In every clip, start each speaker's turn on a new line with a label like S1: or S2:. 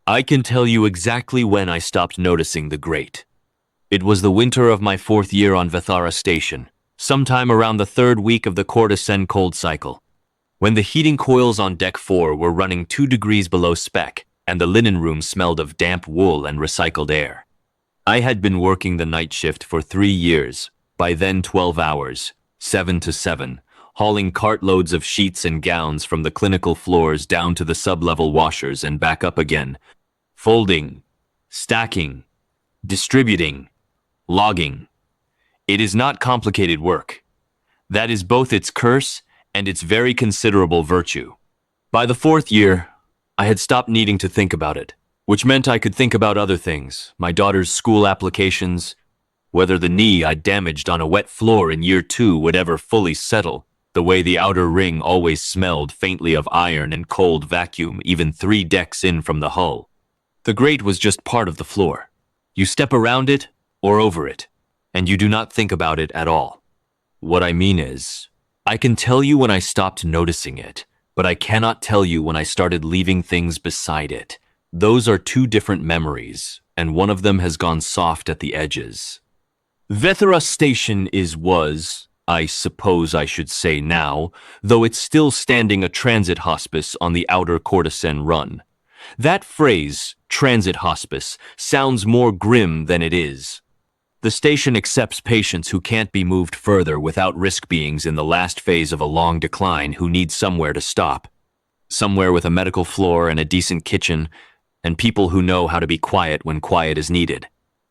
S1: I can tell you exactly when I stopped noticing the grate. It was the winter of my 4th year on Vithara Station, sometime around the 3rd week of the courtesan cold cycle, when the heating coils on deck 4 were running 2 degrees below spec, and the linen room smelled of damp wool and recycled air. I had been working the night shift for 3 years, by then 12 hours, 7 to 7, hauling cartloads of sheets and gowns from the clinical floors down to the sub-level washers and back up again, folding, stacking, distributing, logging. It is not complicated work. That is both its curse and its very considerable virtue. By the 4th year, I had stopped needing to think about it, which meant I could think about other things, my daughter's school applications, whether the knee I'd damaged on a wet floor in year 2 would ever fully settle, the way the outer ring always smelled faintly of iron and cold vacuum even 3 decks in from the hull. The grate was just part of the floor. You step around it or over it, and you do not think about it at all. What I mean is, I can tell you when I stopped noticing it, but I cannot tell you when I started leaving things beside it. Those are 2 different memories, and one of them has gone soft at the edges. Vithara Station was, I suppose I should say now, though it's still standing a transit hospice on the outer courtesan run. That phrase, transit hospice, sounds more grim than it is. The station accepts patients who can't be moved further without risk beings in the last phase of a long decline who need somewhere to stop. Somewhere with a medical floor and a decent kitchen, and people who know how to be quiet when quiet is needed.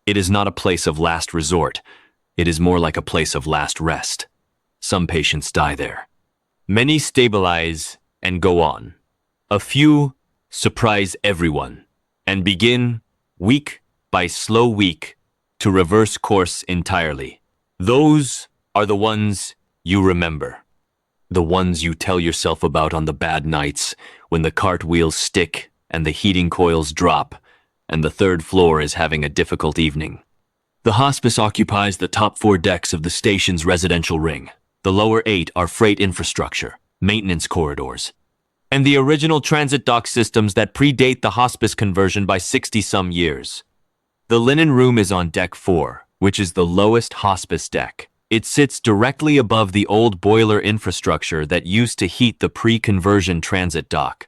S1: It is not a place of last resort. It is more like a place of last rest. Some patients die there. Many stabilize and go on. A few surprise everyone and begin, week by slow week, to reverse course entirely. Those are the ones you remember. The ones you tell yourself about on the bad nights when the cartwheels stick and the heating coils drop and the 3rd floor is having a difficult evening. The hospice occupies the top 4 decks of the station's residential ring. The lower 8 are freight infrastructure, maintenance corridors, and the original transit dock systems that predate the hospice conversion by 60-some years. The linen room is on deck 4, which is the lowest hospice deck. It sits directly above the old boiler infrastructure that used to heat the pre-conversion transit dock.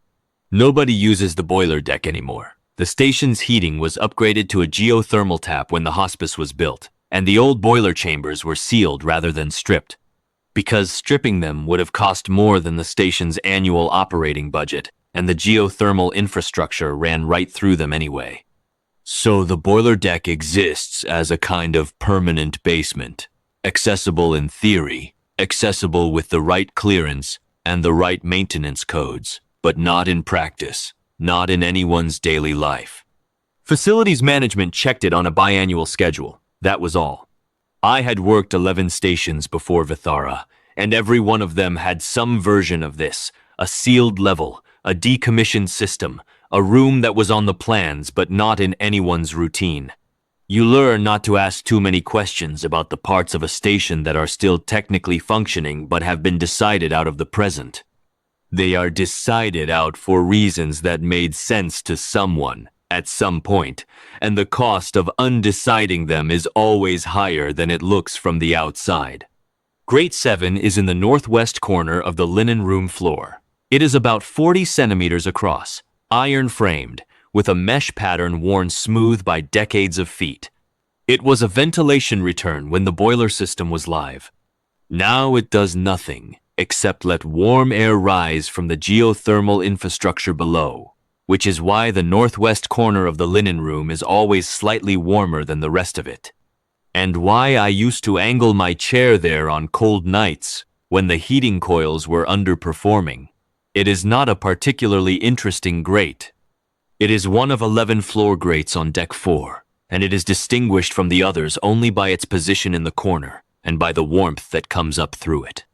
S1: Nobody uses the boiler deck anymore. The station's heating was upgraded to a geothermal tap when the hospice was built, and the old boiler chambers were sealed rather than stripped, because stripping them would have cost more than the station's annual operating budget, and the geothermal infrastructure ran right through them anyway. So the boiler deck exists as a kind of permanent basement, accessible in theory, accessible with the right clearance and the right maintenance codes, but not in practice, not in anyone's daily life. Facilities management checked it on a biannual schedule. That was all. I had worked 11 stations before Vithara, and every one of them had some version of this, a sealed level, a decommissioned system, a room that was on the plans but not in anyone's routine. You learn not to ask too many questions about the parts of a station that are still technically functioning but have been decided out of the present. They are decided out for reasons that made sense to someone at some point, and the cost of undeciding them is always higher than it looks from the outside. Grate 7 is in the northwest corner of the linen room floor. It is about 40 centimeters across, iron-framed, with a mesh pattern worn smooth by decades of feet. It was a ventilation return when the boiler system was live. Now it does nothing except let warm air rise from the geothermal infrastructure below, which is why the northwest corner of the linen room is always slightly warmer than the rest of it, and why I used to angle my chair there on cold nights when the heating coils were underperforming. It is not a particularly interesting grate. It is one of 11 floor grates on deck 4, and it is distinguished from the others only by its position in the corner and by the warmth that comes up through it.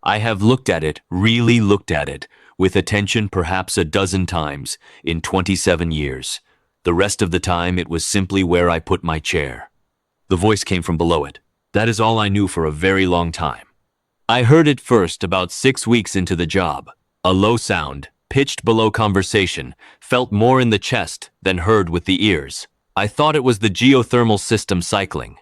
S1: I have looked at it, really looked at it, with attention perhaps a dozen times in 27 years. The rest of the time it was simply where I put my chair. The voice came from below it. That is all I knew for a very long time. I heard it first about 6 weeks into the job. A low sound, pitched below conversation, felt more in the chest than heard with the ears. I thought it was the geothermal system cycling.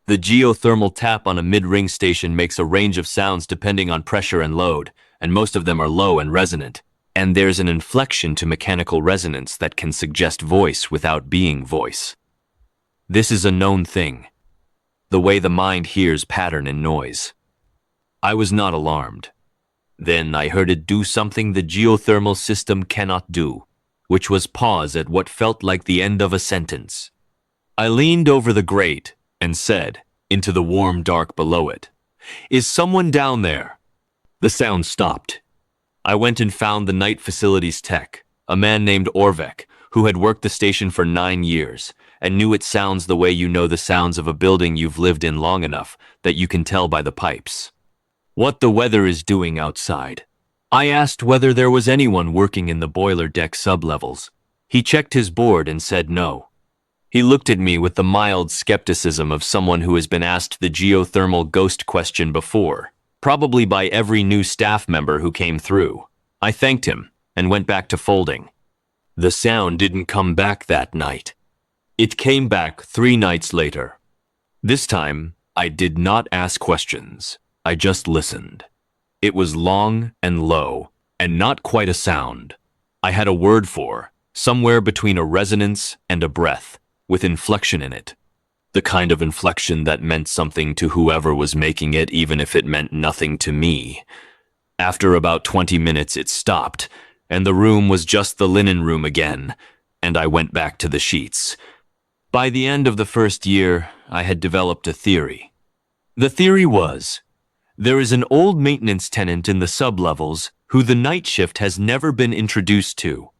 S1: The geothermal tap on a mid-ring station makes a range of sounds depending on pressure and load, and most of them are low and resonant. And there's an inflection to mechanical resonance that can suggest voice without being voice. This is a known thing, the way the mind hears pattern and noise. I was not alarmed. Then I heard it do something the geothermal system cannot do, which was pause at what felt like the end of a sentence. I leaned over the grate and said, into the warm dark below it, "Is someone down there?" The sound stopped. I went and found the night facilities tech, a man named Orvek, who had worked the station for 9 years, and knew it sounds the way you know the sounds of a building you've lived in long enough that you can tell by the pipes. What the weather is doing outside. I asked whether there was anyone working in the boiler deck sublevels. He checked his board and said no. He looked at me with the mild skepticism of someone who has been asked the geothermal ghost question before, probably by every new staff member who came through. I thanked him and went back to folding. The sound didn't come back that night. It came back 3 nights later. This time, I did not ask questions. I just listened. It was long and low, and not quite a sound. I had a word for, somewhere between a resonance and a breath, with inflection in it. The kind of inflection that meant something to whoever was making it, even if it meant nothing to me. After about 20 minutes, it stopped, and the room was just the linen room again, and I went back to the sheets. By the end of the first year, I had developed a theory. The theory was, there is an old maintenance tenant in the sublevels who the night shift has never been introduced to,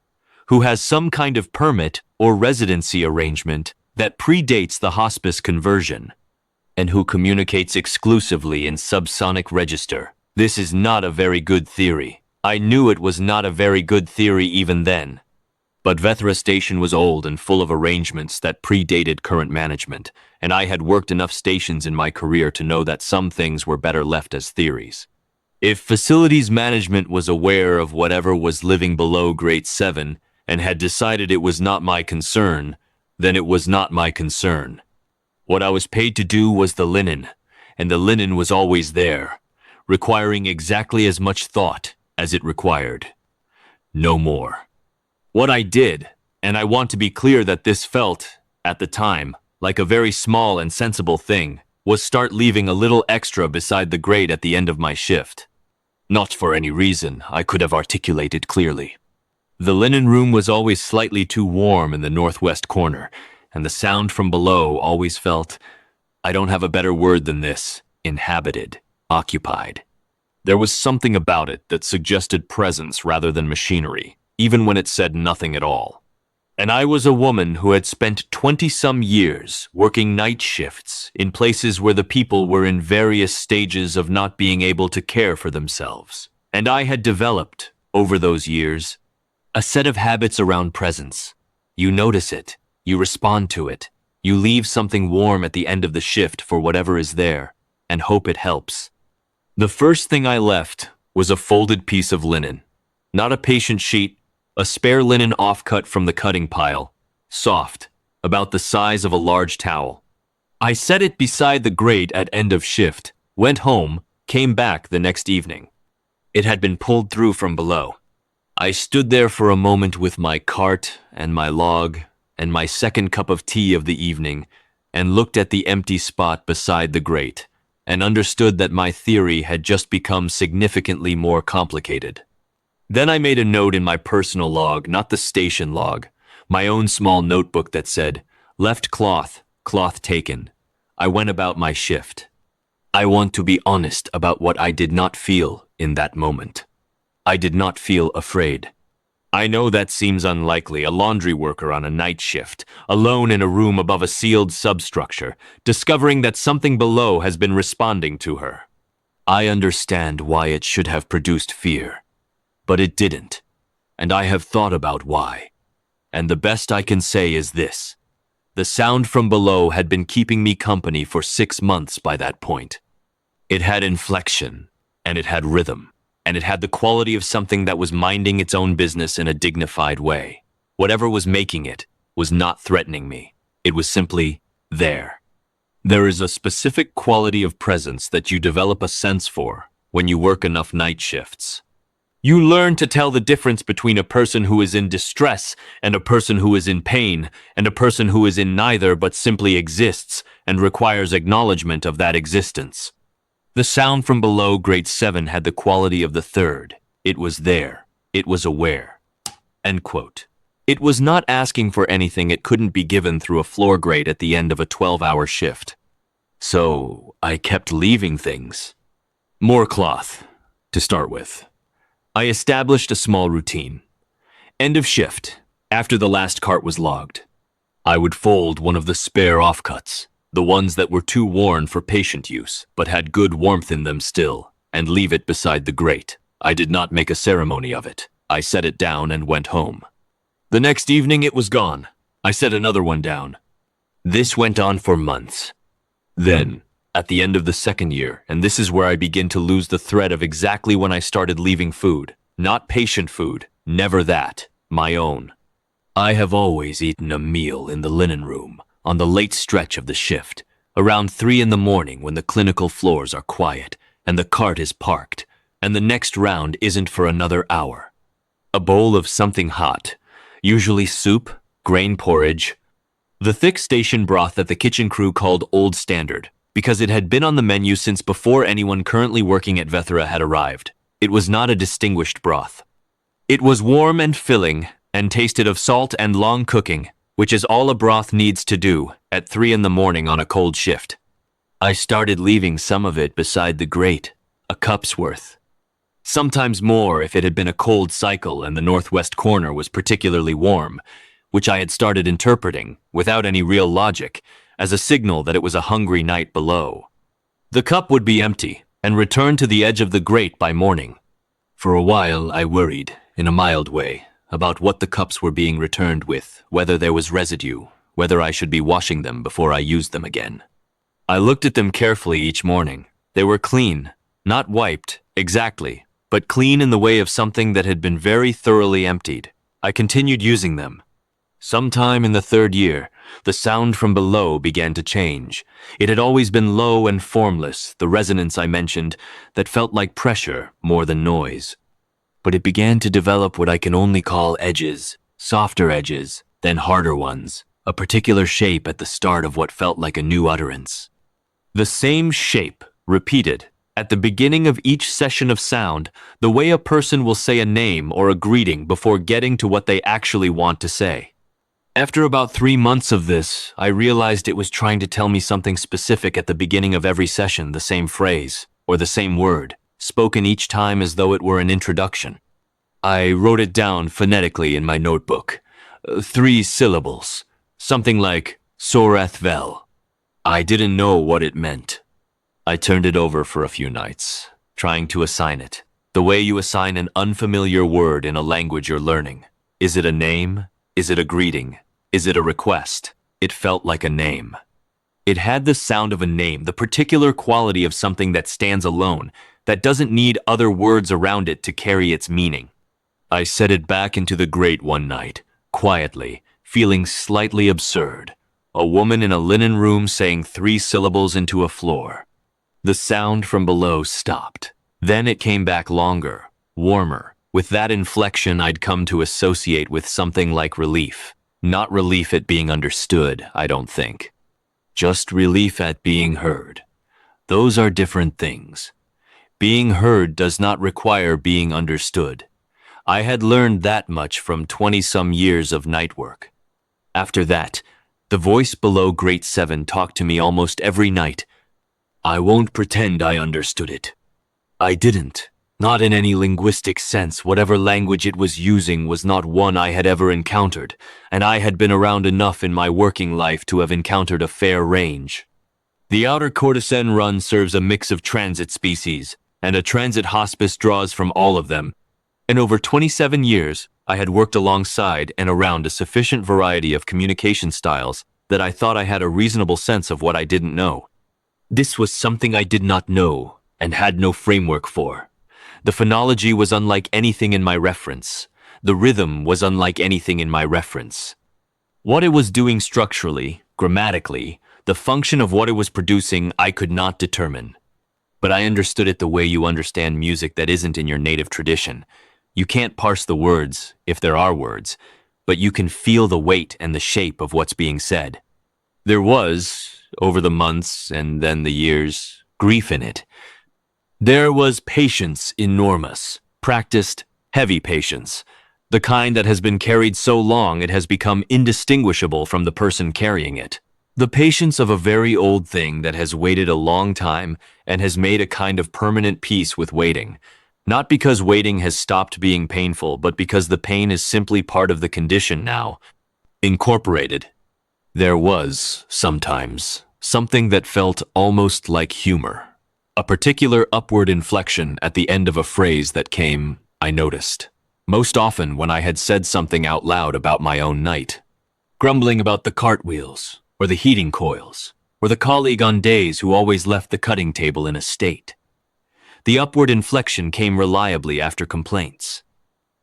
S1: who has some kind of permit or residency arrangement that predates the hospice conversion, and who communicates exclusively in subsonic register. This is not a very good theory. I knew it was not a very good theory even then. But Vethra Station was old and full of arrangements that predated current management, and I had worked enough stations in my career to know that some things were better left as theories. If facilities management was aware of whatever was living below grate 7 and had decided it was not my concern, then it was not my concern. What I was paid to do was the linen, and the linen was always there, requiring exactly as much thought as it required. No more. What I did, and I want to be clear that this felt, at the time, like a very small and sensible thing, was start leaving a little extra beside the grate at the end of my shift. Not for any reason I could have articulated clearly. The linen room was always slightly too warm in the northwest corner, and the sound from below always felt, I don't have a better word than this, inhabited, occupied. There was something about it that suggested presence rather than machinery, even when it said nothing at all. And I was a woman who had spent 20-some years working night shifts in places where the people were in various stages of not being able to care for themselves. And I had developed, over those years, a set of habits around presence. You notice it, you respond to it, you leave something warm at the end of the shift for whatever is there, and hope it helps. The first thing I left was a folded piece of linen. Not a patient sheet, a spare linen offcut from the cutting pile, soft, about the size of a large towel. I set it beside the grate at end of shift, went home, came back the next evening. It had been pulled through from below. I stood there for a moment with my cart and my log and my second cup of tea of the evening and looked at the empty spot beside the grate and understood that my theory had just become significantly more complicated. Then I made a note in my personal log, not the station log, my own small notebook that said, left cloth, cloth taken. I went about my shift. I want to be honest about what I did not feel in that moment. I did not feel afraid. I know that seems unlikely, a laundry worker on a night shift, alone in a room above a sealed substructure, discovering that something below has been responding to her. I understand why it should have produced fear. But it didn't, and I have thought about why. And the best I can say is this. The sound from below had been keeping me company for 6 months by that point. It had inflection, and it had rhythm. and it had the quality of something that was minding its own business in a dignified way. Whatever was making it was not threatening me. It was simply there. There is a specific quality of presence that you develop a sense for when you work enough night shifts. You learn to tell the difference between a person who is in distress and a person who is in pain, and a person who is in neither but simply exists and requires acknowledgement of that existence. The sound from below grate 7 had the quality of the third. It was there. It was aware. End quote. It was not asking for anything it couldn't be given through a floor grate at the end of a 12-hour shift. So I kept leaving things. More cloth, to start with. I established a small routine. End of shift, after the last cart was logged. I would fold one of the spare offcuts, the ones that were too worn for patient use, but had good warmth in them still, and leave it beside the grate. I did not make a ceremony of it. I set it down and went home. The next evening it was gone. I set another one down. This went on for months. Then, at the end of the second year, and this is where I begin to lose the thread of exactly when I started leaving food. Not patient food, never that, my own. I have always eaten a meal in the linen room, on the late stretch of the shift, around 3 in the morning when the clinical floors are quiet, and the cart is parked, and the next round isn't for another hour. A bowl of something hot, usually soup, grain porridge, the thick station broth that the kitchen crew called Old Standard, because it had been on the menu since before anyone currently working at Vethra had arrived. It was not a distinguished broth. It was warm and filling, and tasted of salt and long cooking, which is all a broth needs to do at 3 in the morning on a cold shift. I started leaving some of it beside the grate, a cup's worth. Sometimes more if it had been a cold cycle and the northwest corner was particularly warm, which I had started interpreting, without any real logic, as a signal that it was a hungry night below. The cup would be empty, and return to the edge of the grate by morning. For a while I worried, in a mild way, about what the cups were being returned with, whether there was residue, whether I should be washing them before I used them again. I looked at them carefully each morning. They were clean, not wiped, exactly, but clean in the way of something that had been very thoroughly emptied. I continued using them. Sometime in the third year, the sound from below began to change. It had always been low and formless, the resonance I mentioned, that felt like pressure more than noise. But it began to develop what I can only call edges, softer edges, then harder ones, a particular shape at the start of what felt like a new utterance. The same shape, repeated, at the beginning of each session of sound, the way a person will say a name or a greeting before getting to what they actually want to say. After about 3 months of this, I realized it was trying to tell me something specific at the beginning of every session, the same phrase, or the same word, spoken each time as though it were an introduction. I wrote it down phonetically in my notebook. 3 syllables, something like Soreth Vel. I didn't know what it meant. I turned it over for a few nights, trying to assign it, the way you assign an unfamiliar word in a language you're learning. Is it a name? Is it a greeting? Is it a request? It felt like a name. It had the sound of a name, the particular quality of something that stands alone, that doesn't need other words around it to carry its meaning. I set it back into the grate one night, quietly, feeling slightly absurd. A woman in a linen room saying 3 syllables into a floor. The sound from below stopped. Then it came back longer, warmer, with that inflection I'd come to associate with something like relief. Not relief at being understood, I don't think. Just relief at being heard. Those are different things. Being heard does not require being understood. I had learned that much from 20-some years of night work. After that, the voice below grate 7 talked to me almost every night. I won't pretend I understood it. I didn't. Not in any linguistic sense. Whatever language it was using was not one I had ever encountered, and I had been around enough in my working life to have encountered a fair range. The outer courtesan run serves a mix of transit species, and a transit hospice draws from all of them. In over 27 years, I had worked alongside and around a sufficient variety of communication styles that I thought I had a reasonable sense of what I didn't know. This was something I did not know and had no framework for. The phonology was unlike anything in my reference. The rhythm was unlike anything in my reference. What it was doing structurally, grammatically, the function of what it was producing, I could not determine. But I understood it the way you understand music that isn't in your native tradition. You can't parse the words, if there are words, but you can feel the weight and the shape of what's being said. There was, over the months and then the years, grief in it. There was patience enormous, practiced, heavy patience, the kind that has been carried so long it has become indistinguishable from the person carrying it. The patience of a very old thing that has waited a long time and has made a kind of permanent peace with waiting. Not because waiting has stopped being painful, but because the pain is simply part of the condition now, incorporated. There was, sometimes, something that felt almost like humor. A particular upward inflection at the end of a phrase that came, I noticed. Most often when I had said something out loud about my own night. Grumbling about the cartwheels, or the heating coils, or the colleague on days who always left the cutting table in a state. The upward inflection came reliably after complaints.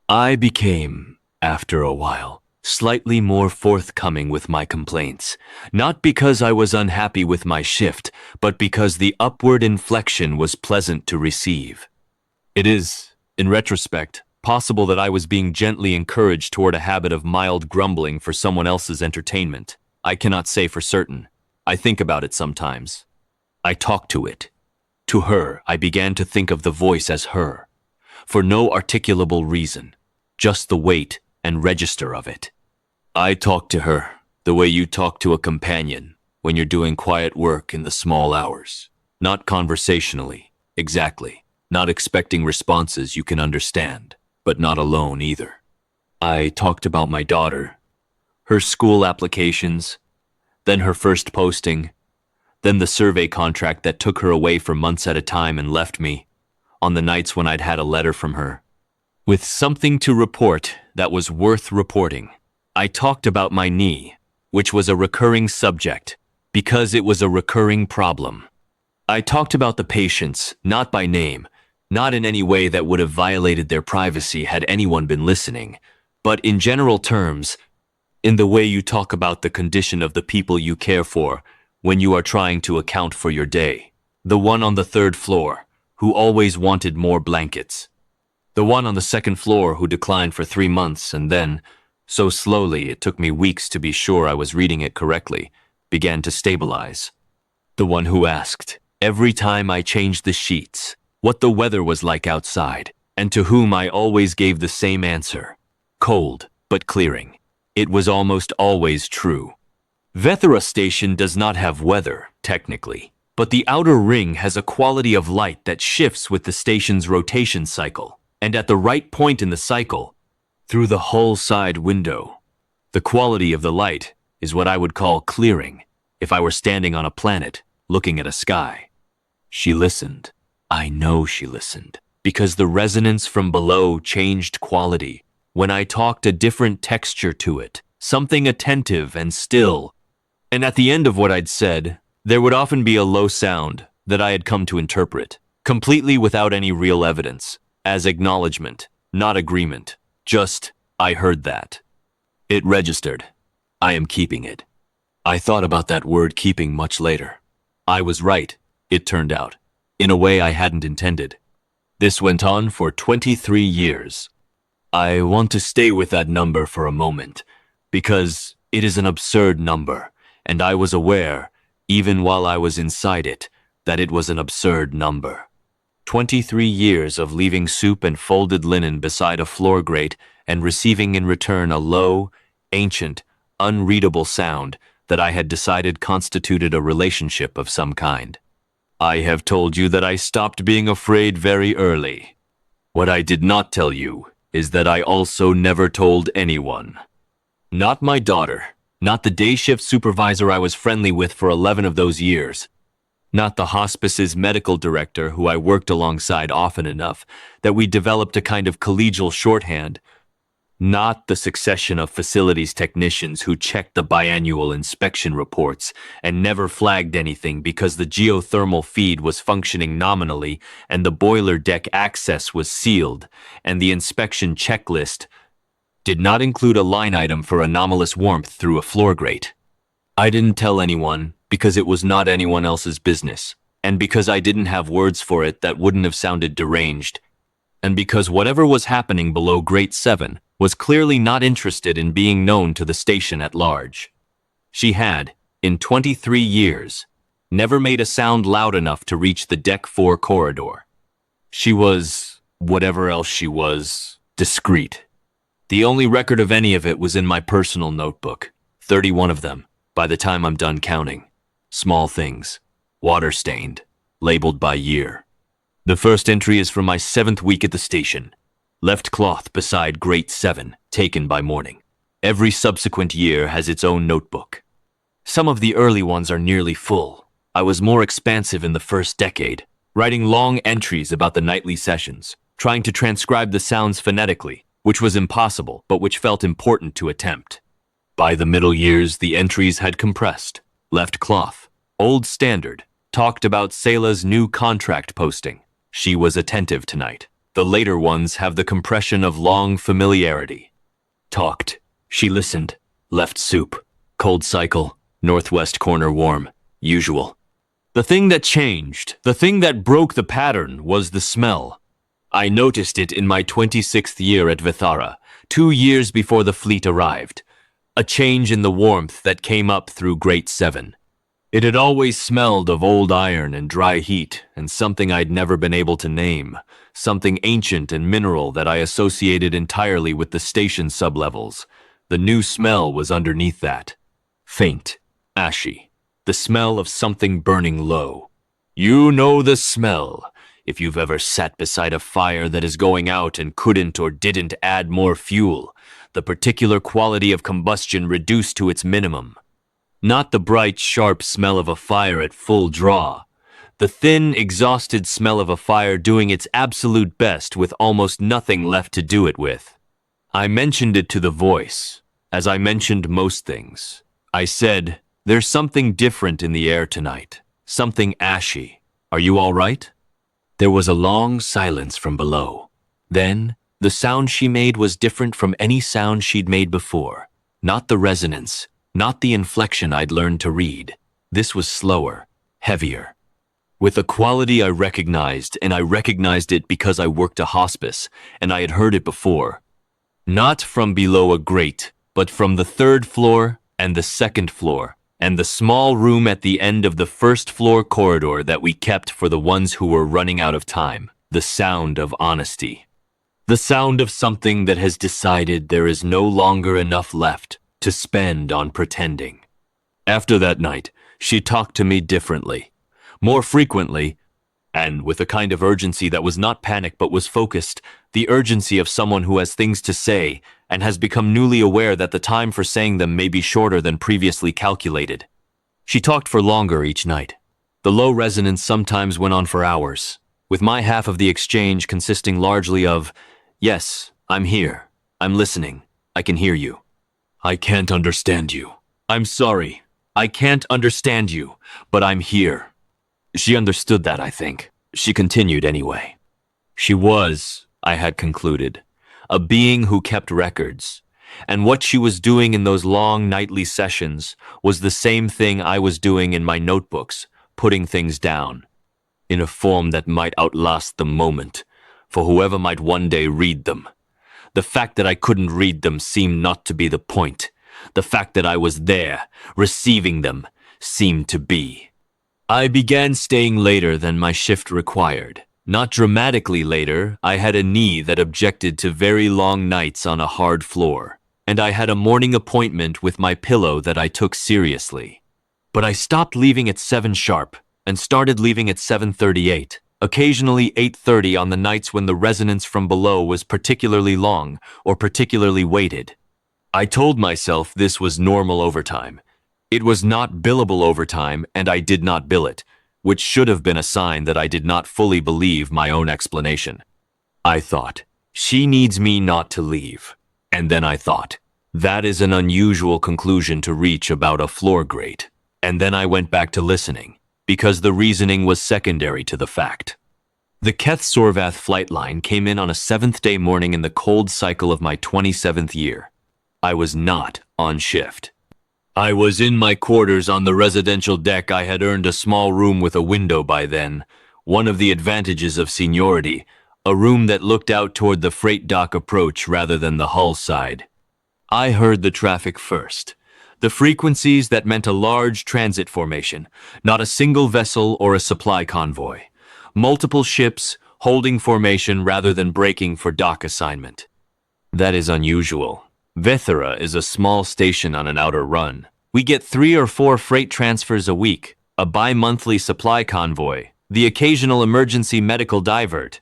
S1: I became, after a while, slightly more forthcoming with my complaints, not because I was unhappy with my shift, but because the upward inflection was pleasant to receive. It is, in retrospect, possible that I was being gently encouraged toward a habit of mild grumbling for someone else's entertainment. I cannot say for certain. I think about it sometimes. I talk to it. To her, I began to think of the voice as her, for no articulable reason, just the weight and register of it. I talk to her the way you talk to a companion when you're doing quiet work in the small hours, not conversationally, exactly, not expecting responses you can understand, but not alone either. I talked about my daughter, her school applications, then her first posting, then the survey contract that took her away for months at a time and left me, on the nights when I'd had a letter from her, with something to report that was worth reporting. I talked about my knee, which was a recurring subject, because it was a recurring problem. I talked about the patients, not by name, not in any way that would have violated their privacy had anyone been listening, but in general terms, in the way you talk about the condition of the people you care for when you are trying to account for your day. The one on the third floor, who always wanted more blankets. The one on the second floor who declined for 3 months and then, so slowly it took me weeks to be sure I was reading it correctly, began to stabilize. The one who asked, every time I changed the sheets, what the weather was like outside, and to whom I always gave the same answer. Cold, but clearing. It was almost always true. Vethera Station does not have weather, technically, but the outer ring has a quality of light that shifts with the station's rotation cycle, and at the right point in the cycle, through the hull side window. The quality of the light is what I would call clearing, if I were standing on a planet, looking at a sky. She listened. I know she listened, because the resonance from below changed quality. When I talked a different texture to it, something attentive and still. And at the end of what I'd said, there would often be a low sound that I had come to interpret, completely without any real evidence, as acknowledgement, not agreement. Just, I heard that. It registered. I am keeping it. I thought about that word keeping much later. I was right, it turned out, in a way I hadn't intended. This went on for 23 years. I want to stay with that number for a moment, because it is an absurd number, and I was aware, even while I was inside it, that it was an absurd number. 23 years of leaving soup and folded linen beside a floor grate and receiving in return a low, ancient, unreadable sound that I had decided constituted a relationship of some kind. I have told you that I stopped being afraid very early. What I did not tell you is that I also never told anyone. Not my daughter, not the day shift supervisor I was friendly with for 11 of those years, not the hospice's medical director who I worked alongside often enough that we developed a kind of collegial shorthand. Not the succession of facilities technicians who checked the biannual inspection reports and never flagged anything because the geothermal feed was functioning nominally and the boiler deck access was sealed, and the inspection checklist did not include a line item for anomalous warmth through a floor grate. I didn't tell anyone because it was not anyone else's business, and because I didn't have words for it that wouldn't have sounded deranged, and because whatever was happening below Grate 7 was clearly not interested in being known to the station at large. She had, in 23 years, never made a sound loud enough to reach the Deck 4 corridor. She was, whatever else she was, discreet. The only record of any of it was in my personal notebook, 31 of them, by the time I'm done counting. Small things, water-stained, labeled by year. The first entry is from my 7th week at the station. Left cloth beside Grate 7, taken by morning. Every subsequent year has its own notebook. Some of the early ones are nearly full. I was more expansive in the first decade, writing long entries about the nightly sessions, trying to transcribe the sounds phonetically, which was impossible, but which felt important to attempt. By the middle years, the entries had compressed. Left cloth, old standard, talked about Selah's new contract posting. She was attentive tonight. The later ones have the compression of long familiarity. Talked. She listened. Left soup. Cold cycle. Northwest corner warm. Usual. The thing that changed, the thing that broke the pattern, was the smell. I noticed it in my 26th year at Vithara, 2 years before the fleet arrived. A change in the warmth that came up through Grate 7. It had always smelled of old iron and dry heat, and something I'd never been able to name, something ancient and mineral that I associated entirely with the station sublevels. The new smell was underneath that. Faint, ashy, the smell of something burning low. You know the smell, if you've ever sat beside a fire that is going out and couldn't or didn't add more fuel, the particular quality of combustion reduced to its minimum. Not the bright, sharp smell of a fire at full draw. The thin, exhausted smell of a fire doing its absolute best with almost nothing left to do it with. I mentioned it to the voice, as I mentioned most things. I said, "There's something different in the air tonight. Something ashy. Are you all right?" There was a long silence from below. Then, the sound she made was different from any sound she'd made before. Not the resonance. Not the inflection I'd learned to read. This was slower, heavier. With a quality I recognized, and I recognized it because I worked a hospice, and I had heard it before. Not from below a grate, but from the 3rd floor and the 2nd floor, and the small room at the end of the 1st floor corridor that we kept for the ones who were running out of time. The sound of honesty. The sound of something that has decided there is no longer enough left to spend on pretending. After that night, she talked to me differently, more frequently, and with a kind of urgency that was not panic but was focused, the urgency of someone who has things to say and has become newly aware that the time for saying them may be shorter than previously calculated. She talked for longer each night. The low resonance sometimes went on for hours, with my half of the exchange consisting largely of, "Yes, I'm here. I'm listening. I can hear you. I can't understand you. I'm sorry. I can't understand you, but I'm here." She understood that, I think. She continued anyway. She was, I had concluded, a being who kept records, and what she was doing in those long nightly sessions was the same thing I was doing in my notebooks, putting things down, in a form that might outlast the moment, for whoever might one day read them. The fact that I couldn't read them seemed not to be the point. The fact that I was there, receiving them, seemed to be. I began staying later than my shift required. Not dramatically later. I had a knee that objected to very long nights on a hard floor, and I had a morning appointment with my pillow that I took seriously. But I stopped leaving at 7 sharp and started leaving at 7:38. Occasionally 8:30 on the nights when the resonance from below was particularly long or particularly weighted. I told myself this was normal overtime. It was not billable overtime, and I did not bill it, which should have been a sign that I did not fully believe my own explanation. I thought, she needs me not to leave. And then I thought, that is an unusual conclusion to reach about a floor grate. And then I went back to listening, because the reasoning was secondary to the fact. The Keth Sorvath flight line came in on a 7th-day morning in the cold cycle of my 27th year. I was not on shift. I was in my quarters on the residential deck. I had earned a small room with a window by then, one of the advantages of seniority, a room that looked out toward the freight dock approach rather than the hull side. I heard the traffic first. The frequencies that meant a large transit formation, not a single vessel or a supply convoy. Multiple ships holding formation rather than breaking for dock assignment. That is unusual. Vethara is a small station on an outer run. We get 3 or 4 freight transfers a week, a bi-monthly supply convoy, the occasional emergency medical divert.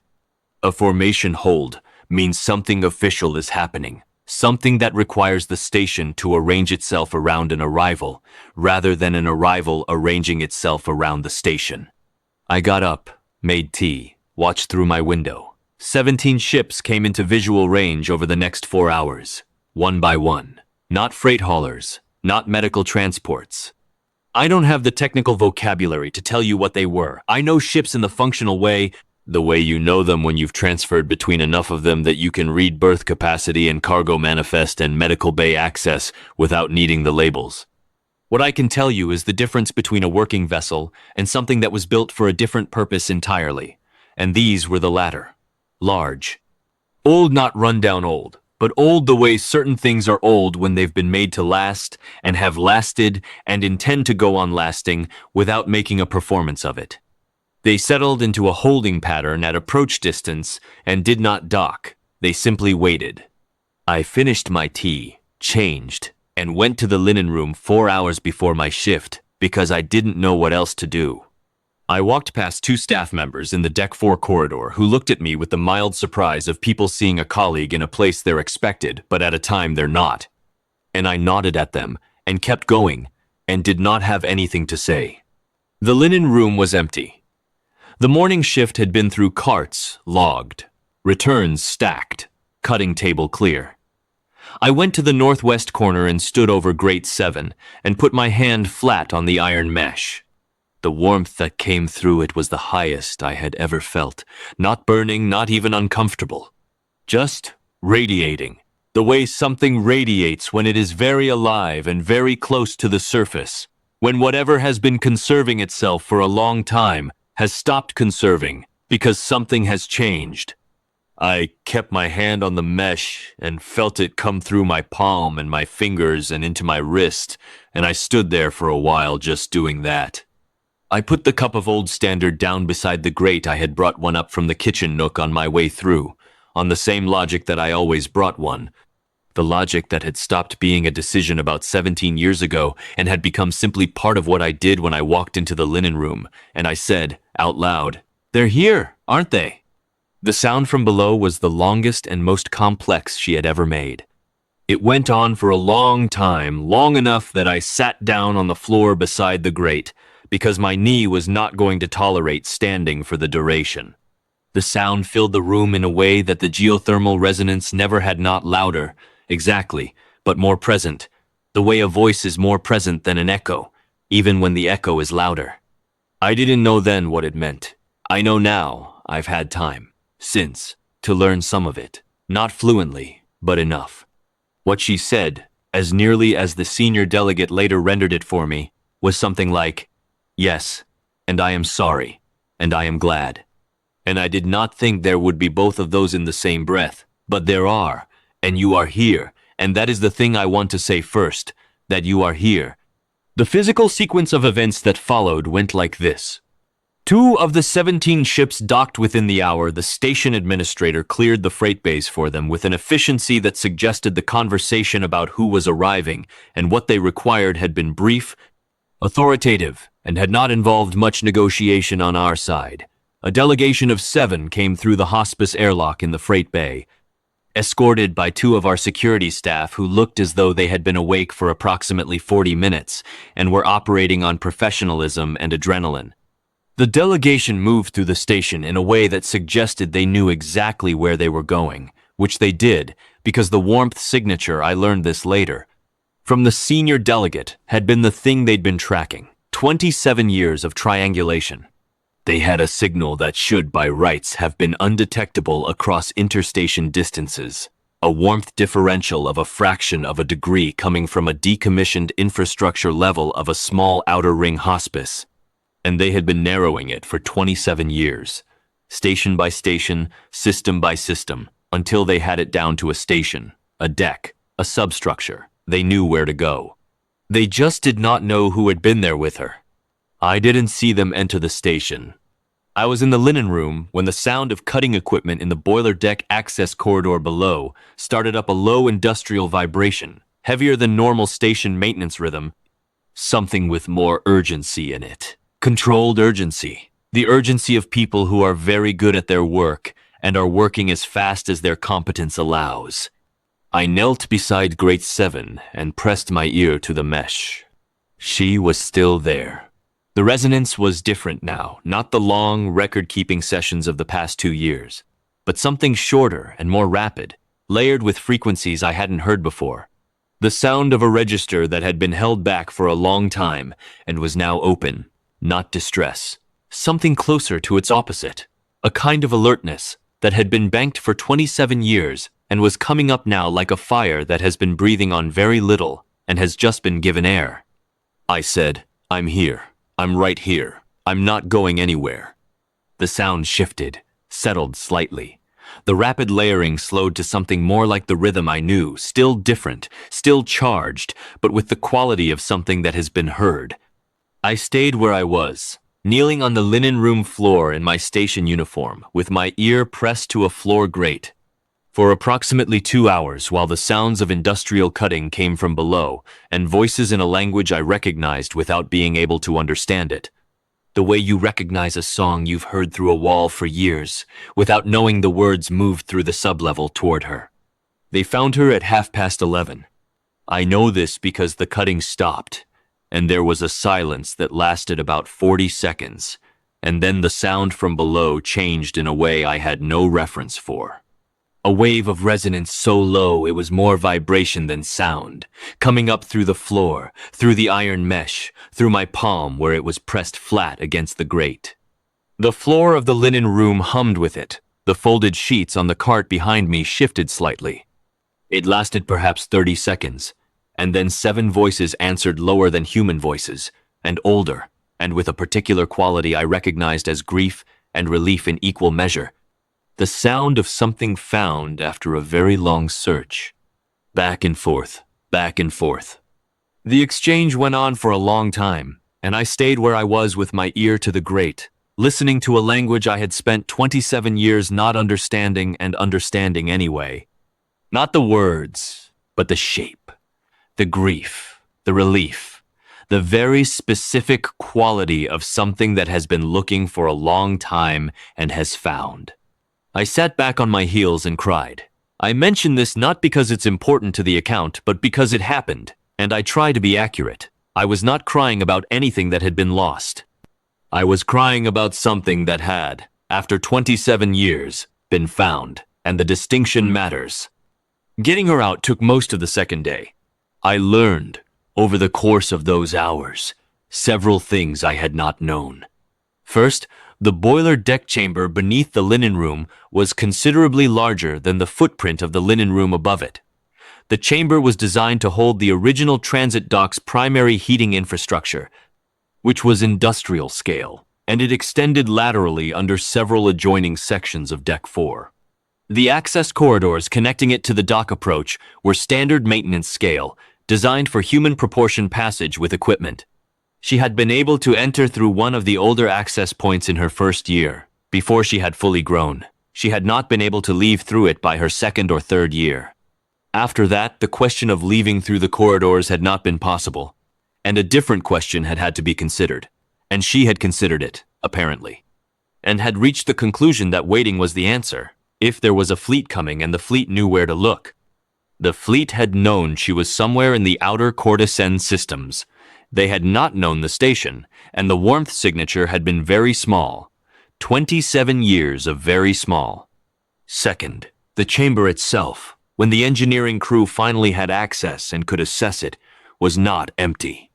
S1: A formation hold means something official is happening, something that requires the station to arrange itself around an arrival, rather than an arrival arranging itself around the station. I got up, made tea, watched through my window. 17 ships came into visual range over the next 4 hours. One by one. Not freight haulers, not medical transports. I don't have the technical vocabulary to tell you what they were. I know ships in the functional way, the way you know them when you've transferred between enough of them that you can read berth capacity and cargo manifest and medical bay access without needing the labels. What I can tell you is the difference between a working vessel and something that was built for a different purpose entirely. And these were the latter. Large. Old, not run-down old, but old the way certain things are old when they've been made to last and have lasted and intend to go on lasting without making a performance of it. They settled into a holding pattern at approach distance and did not dock. They simply waited. I finished my tea, changed, and went to the linen room 4 hours before my shift because I didn't know what else to do. I walked past 2 staff members in the Deck 4 corridor who looked at me with the mild surprise of people seeing a colleague in a place they're expected, but at a time they're not. And I nodded at them and kept going and did not have anything to say. The linen room was empty. The morning shift had been through carts, logged, returns stacked, cutting table clear. I went to the northwest corner and stood over grate 7 and put my hand flat on the iron mesh. The warmth that came through it was the highest I had ever felt, not burning, not even uncomfortable. Just radiating, the way something radiates when it is very alive and very close to the surface, when whatever has been conserving itself for a long time has stopped conserving because something has changed. I kept my hand on the mesh and felt it come through my palm and my fingers and into my wrist, and I stood there for a while just doing that. I put the cup of Old Standard down beside the grate. I had brought one up from the kitchen nook on my way through, on the same logic that I always brought one. The logic that had stopped being a decision about 17 years ago and had become simply part of what I did when I walked into the linen room, and I said, out loud, "They're here, aren't they?" The sound from below was the longest and most complex she had ever made. It went on for a long time, long enough that I sat down on the floor beside the grate, because my knee was not going to tolerate standing for the duration. The sound filled the room in a way that the geothermal resonance never had, not louder, exactly, but more present, the way a voice is more present than an echo, even when the echo is louder. I didn't know then what it meant. I know now. I've had time, since, to learn some of it, not fluently, but enough. What she said, as nearly as the senior delegate later rendered it for me, was something like, "Yes, and I am sorry, and I am glad." And I did not think there would be both of those in the same breath, but there are, and you are here, and that is the thing I want to say first, that you are here. The physical sequence of events that followed went like this. 2 of the 17 ships docked within the hour. The station administrator cleared the freight bays for them with an efficiency that suggested the conversation about who was arriving and what they required had been brief, authoritative, and had not involved much negotiation on our side. A delegation of 7 came through the hospice airlock in the freight bay, escorted by 2 of our security staff who looked as though they had been awake for approximately 40 minutes and were operating on professionalism and adrenaline. The delegation moved through the station in a way that suggested they knew exactly where they were going, which they did, because the warmth signature, I learned this later, from the senior delegate had been the thing they'd been tracking. 27 years of triangulation. They had a signal that should, by rights, have been undetectable across interstation distances. A warmth differential of a fraction of a degree coming from a decommissioned infrastructure level of a small outer ring hospice. And they had been narrowing it for 27 years, station by station, system by system, until they had it down to a station, a deck, a substructure. They knew where to go. They just did not know who had been there with her. I didn't see them enter the station. I was in the linen room when the sound of cutting equipment in the boiler deck access corridor below started up a low industrial vibration, heavier than normal station maintenance rhythm, something with more urgency in it. Controlled urgency. The urgency of people who are very good at their work and are working as fast as their competence allows. I knelt beside Grate 7 and pressed my ear to the mesh. She was still there. The resonance was different now, not the long, record-keeping sessions of the past 2 years, but something shorter and more rapid, layered with frequencies I hadn't heard before. The sound of a register that had been held back for a long time and was now open, not distress. Something closer to its opposite, a kind of alertness that had been banked for 27 years and was coming up now like a fire that has been breathing on very little and has just been given air. I said, "I'm here. I'm right here. I'm not going anywhere." The sound shifted, settled slightly. The rapid layering slowed to something more like the rhythm I knew, still different, still charged, but with the quality of something that has been heard. I stayed where I was, kneeling on the linen room floor in my station uniform, with my ear pressed to a floor grate, for approximately 2 hours while the sounds of industrial cutting came from below and voices in a language I recognized without being able to understand it. The way you recognize a song you've heard through a wall for years, without knowing the words moved through the sublevel toward her. They found her at 11:30. I know this because the cutting stopped, and there was a silence that lasted about 40 seconds, and then the sound from below changed in a way I had no reference for. A wave of resonance so low it was more vibration than sound, coming up through the floor, through the iron mesh, through my palm where it was pressed flat against the grate. The floor of the linen room hummed with it. The folded sheets on the cart behind me shifted slightly. It lasted perhaps 30 seconds, and then 7 voices answered lower than human voices, and older, and with a particular quality I recognized as grief and relief in equal measure. The sound of something found after a very long search. Back and forth, back and forth. The exchange went on for a long time, and I stayed where I was with my ear to the grate, listening to a language I had spent 27 years not understanding and understanding anyway. Not the words, but the shape, the grief, the relief, the very specific quality of something that has been looking for a long time and has found. I sat back on my heels and cried. I mention this not because it's important to the account, but because it happened, and I try to be accurate. I was not crying about anything that had been lost. I was crying about something that had, after 27 years, been found, and the distinction matters. Getting her out took most of the second day. I learned, over the course of those hours, several things I had not known. First, the boiler deck chamber beneath the linen room was considerably larger than the footprint of the linen room above it. The chamber was designed to hold the original transit dock's primary heating infrastructure, which was industrial scale, and it extended laterally under several adjoining sections of Deck 4. The access corridors connecting it to the dock approach were standard maintenance scale, designed for human proportion passage with equipment. She had been able to enter through one of the older access points in her first year, before she had fully grown. She had not been able to leave through it by her second or third year. After that, the question of leaving through the corridors had not been possible, and a different question had to be considered, and she had considered it, apparently, and had reached the conclusion that waiting was the answer, if there was a fleet coming and the fleet knew where to look. The fleet had known she was somewhere in the outer courtesan systems. They had not known the station, and the warmth signature had been very small. 27 years of very small. Second, the chamber itself. when the engineering crew finally had access and could assess it, was not empty.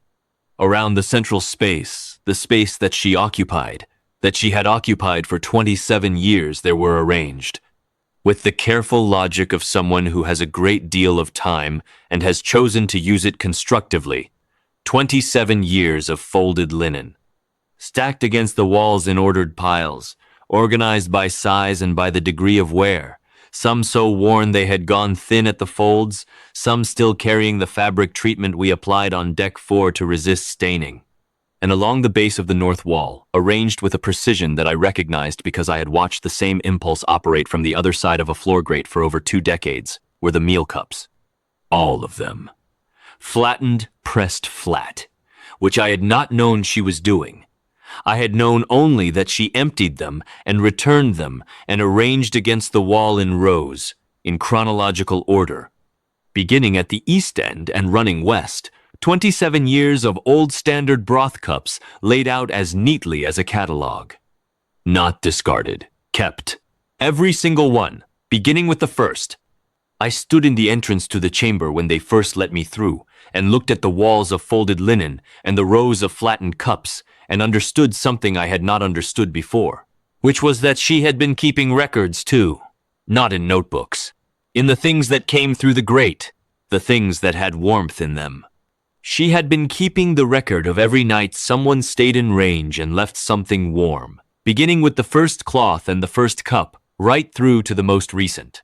S1: Around the central space, the space that she had occupied for 27 years, there were arranged, with the careful logic of someone who has a great deal of time and has chosen to use it constructively, 27 years of folded linen, stacked against the walls in ordered piles, organized by size and by the degree of wear, some so worn they had gone thin at the folds, some still carrying the fabric treatment we applied on deck 4 to resist staining. And along the base of the north wall, arranged with a precision that I recognized because I had watched the same impulse operate from the other side of a floor grate for over 2 decades, were the meal cups. All of them. Flattened, pressed flat, which I had not known she was doing. I had known only that she emptied them and returned them and arranged against the wall in rows, in chronological order, beginning at the east end and running west, 27 years of old standard broth cups laid out as neatly as a catalog. Not discarded, kept. Every single one, beginning with the first. I stood in the entrance to the chamber when they first let me through and looked at the walls of folded linen and the rows of flattened cups and understood something I had not understood before, which was that she had been keeping records too, not in notebooks, in the things that came through the grate, the things that had warmth in them. She had been keeping the record of every night someone stayed in range and left something warm, beginning with the first cloth and the first cup, right through to the most recent.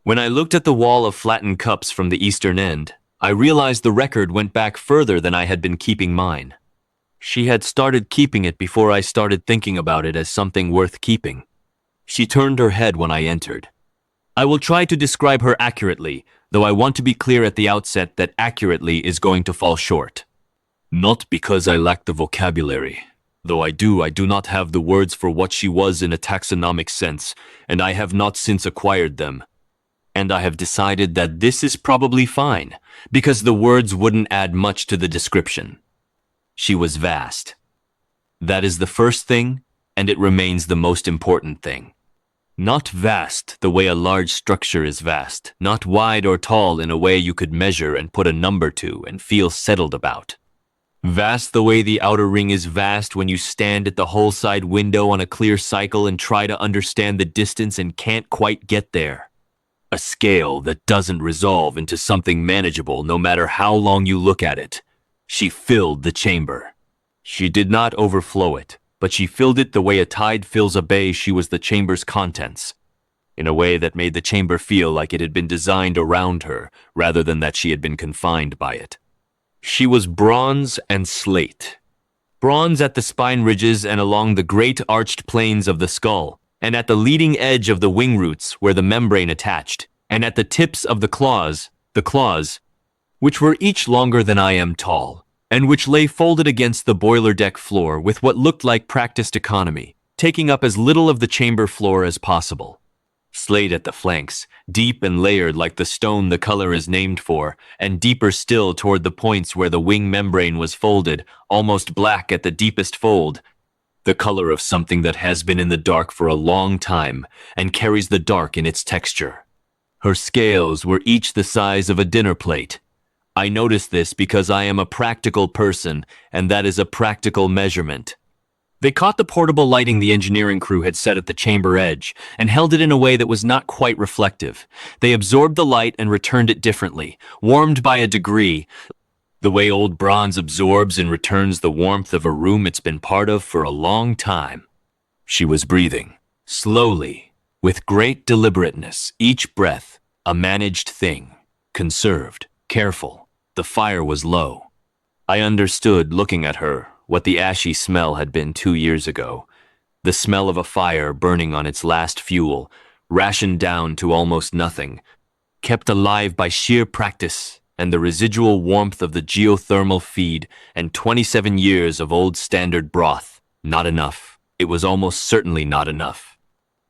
S1: When I looked at the wall of flattened cups from the eastern end, I realized the record went back further than I had been keeping mine. She had started keeping it before I started thinking about it as something worth keeping. She turned her head when I entered. I will try to describe her accurately, though I want to be clear at the outset that accurately is going to fall short. Not because I lack the vocabulary, though I do not have the words for what she was in a taxonomic sense, and I have not since acquired them. And I have decided that this is probably fine, because the words wouldn't add much to the description. She was vast. That is the first thing, and it remains the most important thing. Not vast the way a large structure is vast, not wide or tall in a way you could measure and put a number to and feel settled about. Vast the way the outer ring is vast when you stand at the whole side window on a clear cycle and try to understand the distance and can't quite get there. A scale that doesn't resolve into something manageable no matter how long you look at it. She filled the chamber. She did not overflow it, but she filled it the way a tide fills a bay. She was the chamber's contents, in a way that made the chamber feel like it had been designed around her, rather than that she had been confined by it. She was bronze and slate. Bronze at the spine ridges and along the great arched planes of the skull, and at the leading edge of the wing roots where the membrane attached, and at the tips of the claws, which were each longer than I am tall, and which lay folded against the boiler deck floor with what looked like practiced economy, taking up as little of the chamber floor as possible. Slate at the flanks, deep and layered like the stone the color is named for, and deeper still toward the points where the wing membrane was folded, almost black at the deepest fold, the color of something that has been in the dark for a long time and carries the dark in its texture. Her scales were each the size of a dinner plate. I notice this because I am a practical person, and that is a practical measurement. They caught the portable lighting the engineering crew had set at the chamber edge and held it in a way that was not quite reflective. They absorbed the light and returned it differently, warmed by a degree, the way old bronze absorbs and returns the warmth of a room it's been part of for a long time. She was breathing, slowly, with great deliberateness, each breath a managed thing, conserved, careful. The fire was low. I understood, looking at her, what the ashy smell had been 2 years ago. The smell of a fire burning on its last fuel, rationed down to almost nothing, kept alive by sheer practice and the residual warmth of the geothermal feed and 27 years of old standard broth. Not enough. It was almost certainly not enough.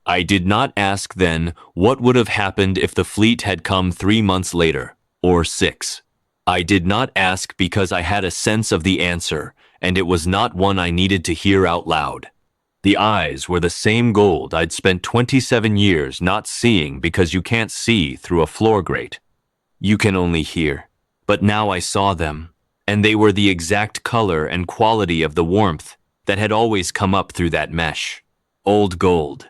S1: I did not ask then what would have happened if the fleet had come 3 months later, or 6. I did not ask because I had a sense of the answer, and it was not one I needed to hear out loud. The eyes were the same gold I'd spent 27 years not seeing because you can't see through a floor grate. You can only hear. But now I saw them, and they were the exact color and quality of the warmth that had always come up through that mesh. Old gold.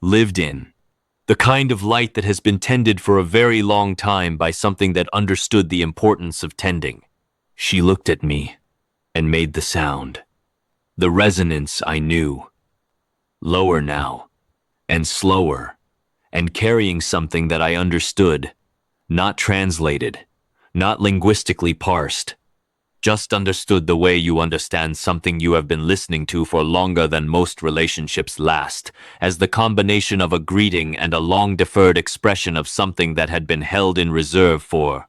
S1: Lived in. The kind of light that has been tended for a very long time by something that understood the importance of tending. She looked at me and made the sound. The resonance I knew. Lower now, and slower, and carrying something that I understood, not translated, not linguistically parsed, just understood the way you understand something you have been listening to for longer than most relationships last, as the combination of a greeting and a long-deferred expression of something that had been held in reserve for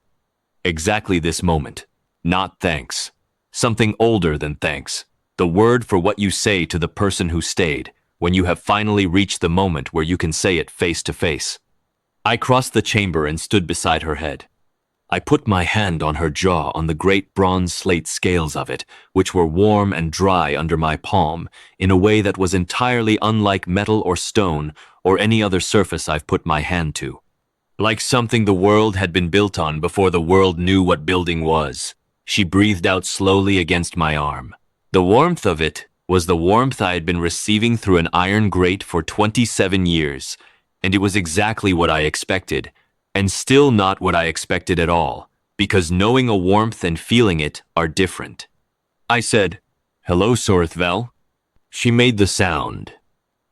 S1: exactly this moment. Not thanks. Something older than thanks. The word for what you say to the person who stayed, when you have finally reached the moment where you can say it face to face. I crossed the chamber and stood beside her head. I put my hand on her jaw on the great bronze slate scales of it, which were warm and dry under my palm, in a way that was entirely unlike metal or stone or any other surface I've put my hand to. Like something the world had been built on before the world knew what building was. She breathed out slowly against my arm. The warmth of it was the warmth I had been receiving through an iron grate for 27 years, and it was exactly what I expected, and still not what I expected at all, because knowing a warmth and feeling it are different. I said, "Hello, Sorthvel." She made the sound.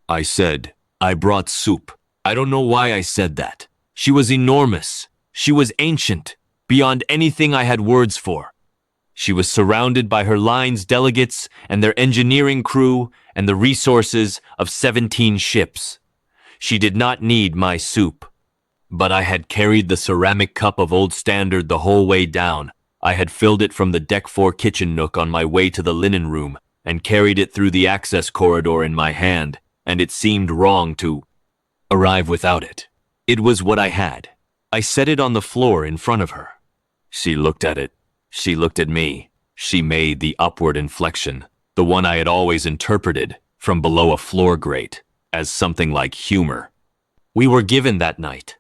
S1: I said, "I brought soup." I don't know why I said that. She was enormous. She was ancient, beyond anything I had words for. She was surrounded by her line's delegates and their engineering crew and the resources of 17 ships. She did not need my soup. But I had carried the ceramic cup of old standard the whole way down. I had filled it from the deck 4 kitchen nook on my way to the linen room and carried it through the access corridor in my hand, and it seemed wrong to arrive without it. It was what I had. I set it on the floor in front of her. She looked at it. She looked at me. She made the upward inflection, the one I had always interpreted from below a floor grate, as something like humor. We were given that night.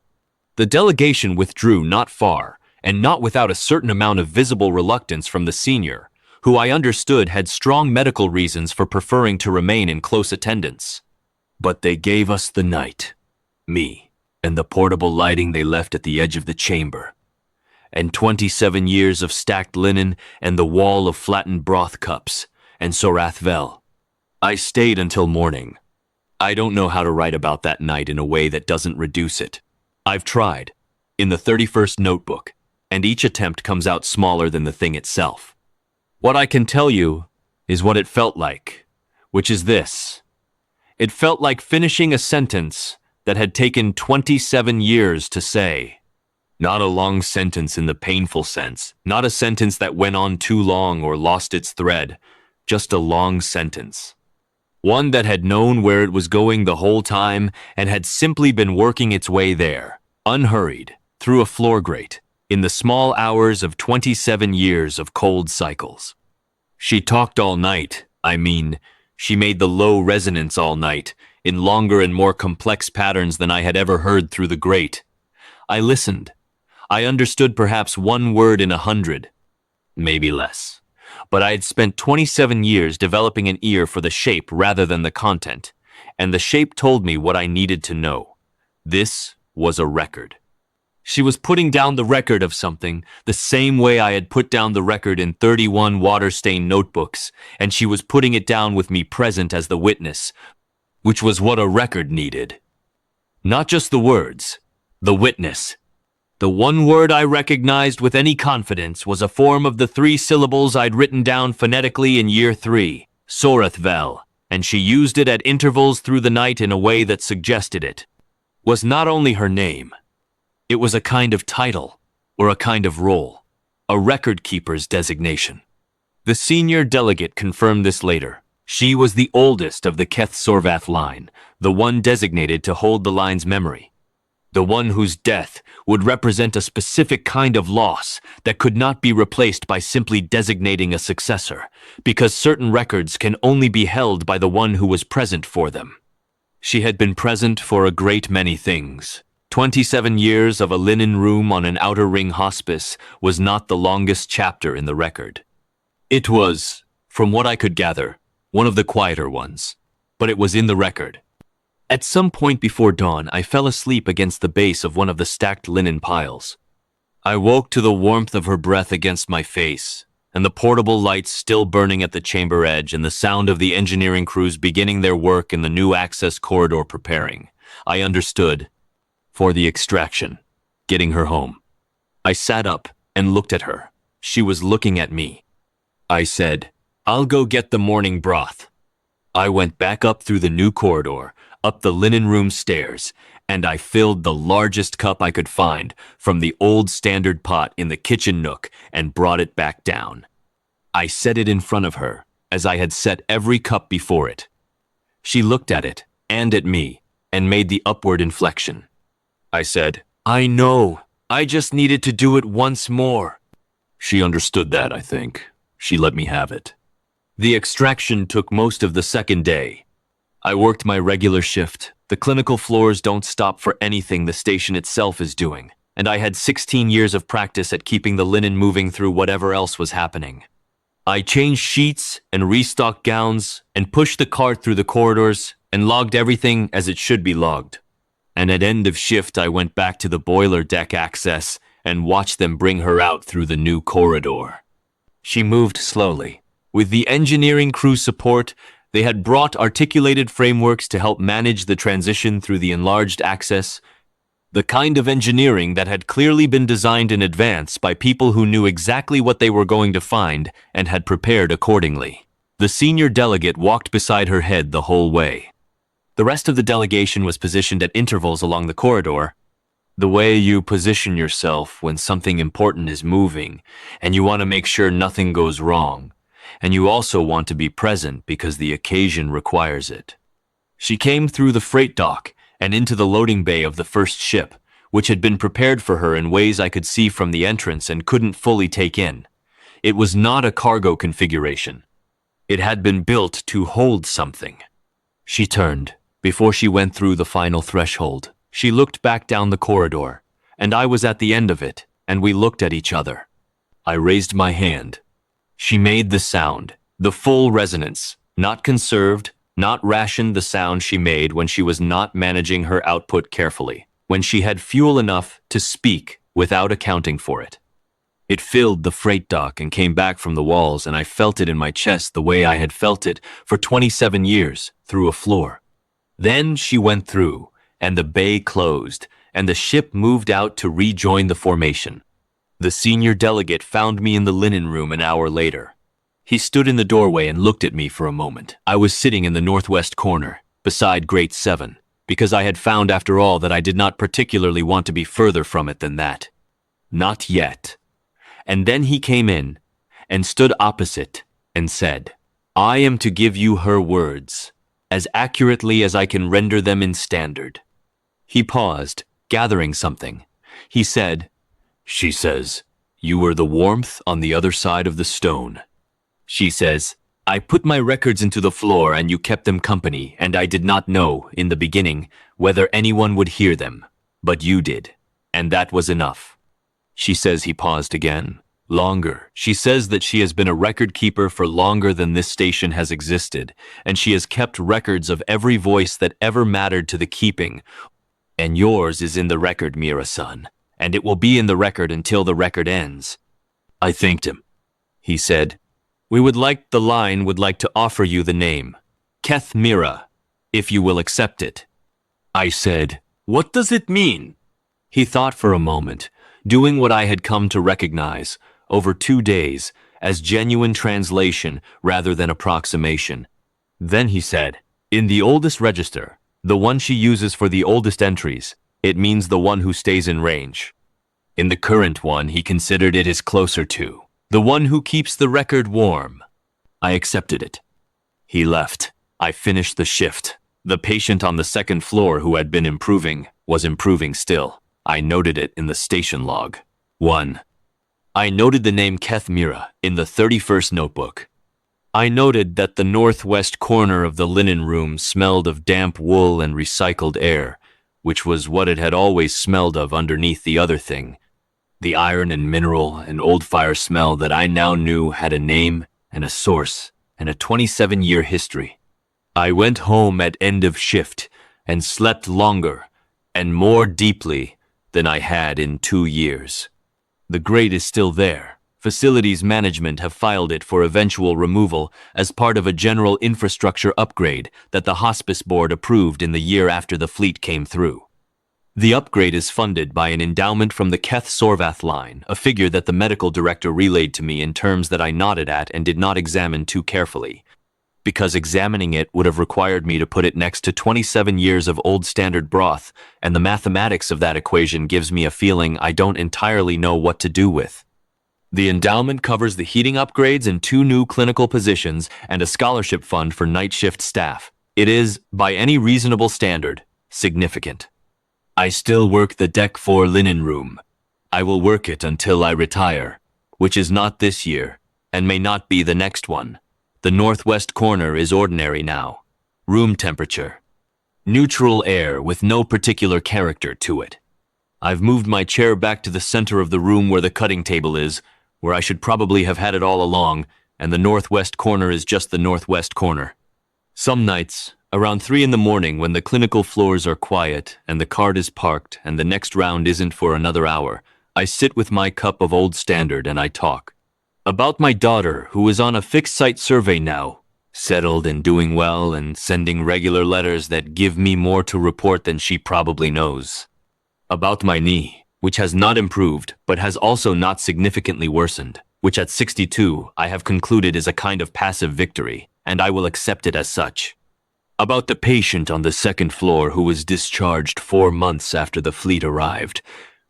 S1: The delegation withdrew not far, and not without a certain amount of visible reluctance from the senior, who I understood had strong medical reasons for preferring to remain in close attendance. But they gave us the night. Me, and the portable lighting they left at the edge of the chamber. And 27 years of stacked linen and the wall of flattened broth cups, and Sorathvel. I stayed until morning. I don't know how to write about that night in a way that doesn't reduce it. I've tried, in the 31st notebook, and each attempt comes out smaller than the thing itself. What I can tell you is what it felt like, which is this. It felt like finishing a sentence that had taken 27 years to say. Not a long sentence in the painful sense, not a sentence that went on too long or lost its thread, just a long sentence. One that had known where it was going the whole time and had simply been working its way there, unhurried, through a floor grate, in the small hours of 27 years of cold cycles. She talked all night, she made the low resonance all night, in longer and more complex patterns than I had ever heard through the grate. I listened. I understood perhaps one word in 100, maybe less. But I had spent 27 years developing an ear for the shape rather than the content, and the shape told me what I needed to know. This was a record. She was putting down the record of something, the same way I had put down the record in 31 water-stained notebooks, and she was putting it down with me present as the witness, which was what a record needed. Not just the words, the witness. The one word I recognized with any confidence was a form of the 3 syllables I'd written down phonetically in year 3, Sorathvel, and she used it at intervals through the night in a way that suggested it was not only her name. It was a kind of title, or a kind of role, a record keeper's designation. The senior delegate confirmed this later. She was the oldest of the Keth Sorvath line, the one designated to hold the line's memory. The one whose death would represent a specific kind of loss that could not be replaced by simply designating a successor, because certain records can only be held by the one who was present for them. She had been present for a great many things. 27 years of a linen room on an outer ring hospice was not the longest chapter in the record. It was, from what I could gather, one of the quieter ones, but it was in the record. At some point before dawn, I fell asleep against the base of one of the stacked linen piles. I woke to the warmth of her breath against my face, and the portable lights still burning at the chamber edge, and the sound of the engineering crews beginning their work in the new access corridor preparing. I understood. For the extraction. Getting her home. I sat up and looked at her. She was looking at me. I said, "I'll go get the morning broth." I went back up through the new corridor, up the linen room stairs, and I filled the largest cup I could find from the old standard pot in the kitchen nook and brought it back down. I set it in front of her, as I had set every cup before it. She looked at it, and at me, and made the upward inflection. I said, "I know, I just needed to do it once more." She understood that, I think. She let me have it. The extraction took most of the second day. I worked my regular shift. The clinical floors don't stop for anything the station itself is doing, and I had 16 years of practice at keeping the linen moving through whatever else was happening. I changed sheets and restocked gowns and pushed the cart through the corridors and logged everything as it should be logged. And at end of shift, I went back to the boiler deck access and watched them bring her out through the new corridor. She moved slowly. With the engineering crew support, they had brought articulated frameworks to help manage the transition through the enlarged access, the kind of engineering that had clearly been designed in advance by people who knew exactly what they were going to find and had prepared accordingly. The senior delegate walked beside her head the whole way. The rest of the delegation was positioned at intervals along the corridor. The way you position yourself when something important is moving, and you want to make sure nothing goes wrong, and you also want to be present because the occasion requires it. She came through the freight dock and into the loading bay of the first ship, which had been prepared for her in ways I could see from the entrance and couldn't fully take in. It was not a cargo configuration. It had been built to hold something. She turned. Before she went through the final threshold, she looked back down the corridor, and I was at the end of it, and we looked at each other. I raised my hand. She made the sound, the full resonance, not conserved, not rationed the sound she made when she was not managing her output carefully, when she had fuel enough to speak without accounting for it. It filled the freight dock and came back from the walls, and I felt it in my chest the way I had felt it for 27 years through a floor. Then she went through, and the bay closed, and the ship moved out to rejoin the formation. The senior delegate found me in the linen room an hour later. He stood in the doorway and looked at me for a moment. I was sitting in the northwest corner, beside grate 7, because I had found after all that I did not particularly want to be further from it than that. Not yet. And then he came in, and stood opposite, and said, "I am to give you her words, as accurately as I can render them in standard." He paused, gathering something. He said, "She says, you were the warmth on the other side of the stone. She says, I put my records into the floor and you kept them company, and I did not know, in the beginning, whether anyone would hear them. But you did, and that was enough." She says he paused again. Longer. She says that she has been a record keeper for longer than this station has existed, and she has kept records of every voice that ever mattered to the keeping. And yours is in the record, Mira-san, and it will be in the record until the record ends. I thanked him. He said, "We would like to offer you the name, Keth Mira, if you will accept it." I said, "What does it mean?" He thought for a moment, doing what I had come to recognize, over 2 days, as genuine translation rather than approximation. Then he said, "In the oldest register, the one she uses for the oldest entries, it means the one who stays in range. In the current one, he considered it is closer to the one who keeps the record warm." I accepted it. He left. I finished the shift. The patient on the second floor who had been improving was improving still. I noted it in the station log. 1. I noted the name Kethmira in the 31st notebook. I noted that the northwest corner of the linen room smelled of damp wool and recycled air, which was what it had always smelled of underneath the other thing. The iron and mineral and old fire smell that I now knew had a name and a source and a 27-year history. I went home at end of shift and slept longer and more deeply than I had in 2 years. The grate is still there. Facilities management have filed it for eventual removal as part of a general infrastructure upgrade that the hospice board approved in the year after the fleet came through. The upgrade is funded by an endowment from the Keth Sorvath line, a figure that the medical director relayed to me in terms that I nodded at and did not examine too carefully, because examining it would have required me to put it next to 27 years of old standard broth, and the mathematics of that equation gives me a feeling I don't entirely know what to do with. The endowment covers the heating upgrades and 2 new clinical positions and a scholarship fund for night shift staff. It is, by any reasonable standard, significant. I still work the Deck 4 linen room. I will work it until I retire, which is not this year, and may not be the next one. The northwest corner is ordinary now. Room temperature. Neutral air with no particular character to it. I've moved my chair back to the center of the room where the cutting table is, where I should probably have had it all along, and the northwest corner is just the northwest corner. Some nights, around 3 in the morning when the clinical floors are quiet and the cart is parked and the next round isn't for another hour, I sit with my cup of old standard and I talk. About my daughter, who is on a fixed site survey now, settled and doing well and sending regular letters that give me more to report than she probably knows. About my knee, which has not improved but has also not significantly worsened, which at 62 I have concluded is a kind of passive victory, and I will accept it as such. About the patient on the second floor who was discharged 4 months after the fleet arrived,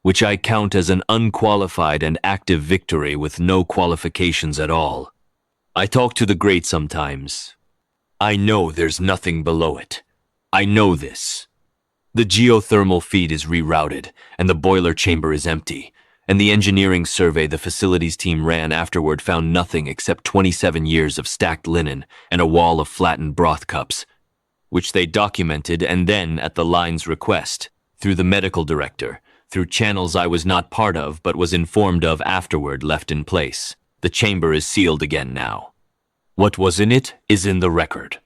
S1: which I count as an unqualified and active victory with no qualifications at all. I talk to the grate sometimes. I know there's nothing below it. I know this. The geothermal feed is rerouted, and the boiler chamber is empty, and the engineering survey the facilities team ran afterward found nothing except 27 years of stacked linen and a wall of flattened broth cups, which they documented and then, at the line's request, through the medical director, through channels I was not part of but was informed of afterward, left in place. The chamber is sealed again now. What was in it is in the record.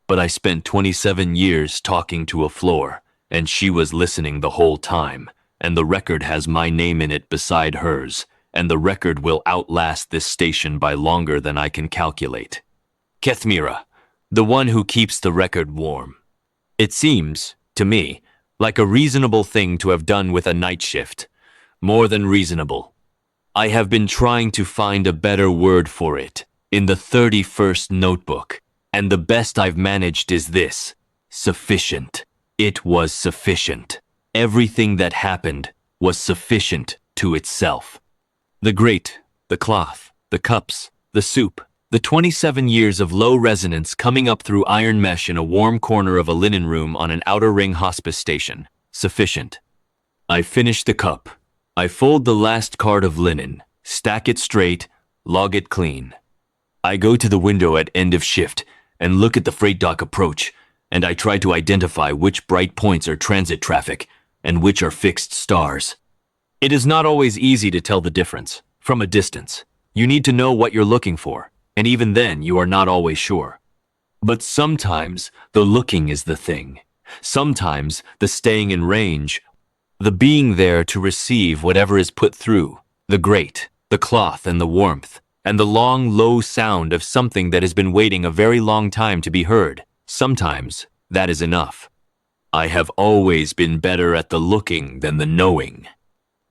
S1: But I spent 27 years talking to a floor, and she was listening the whole time, and the record has my name in it beside hers, and the record will outlast this station by longer than I can calculate. Kethmira, the one who keeps the record warm. It seems, to me, like a reasonable thing to have done with a night shift. More than reasonable. I have been trying to find a better word for it in the 31st notebook, and the best I've managed is this: sufficient. It was sufficient. Everything that happened was sufficient to itself. The grate, the cloth, the cups, the soup, the 27 years of low resonance coming up through iron mesh in a warm corner of a linen room on an outer ring hospice station. Sufficient. I finish the cup. I fold the last card of linen, stack it straight, log it clean. I go to the window at end of shift and look at the freight dock approach, and I try to identify which bright points are transit traffic and which are fixed stars. It is not always easy to tell the difference from a distance. You need to know what you're looking for, and even then you are not always sure. But sometimes the looking is the thing. Sometimes the staying in range, the being there to receive whatever is put through, the grate, the cloth, and the warmth, and the long, low sound of something that has been waiting a very long time to be heard. Sometimes that is enough. I have always been better at the looking than the knowing.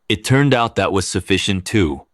S1: It turned out that was sufficient too.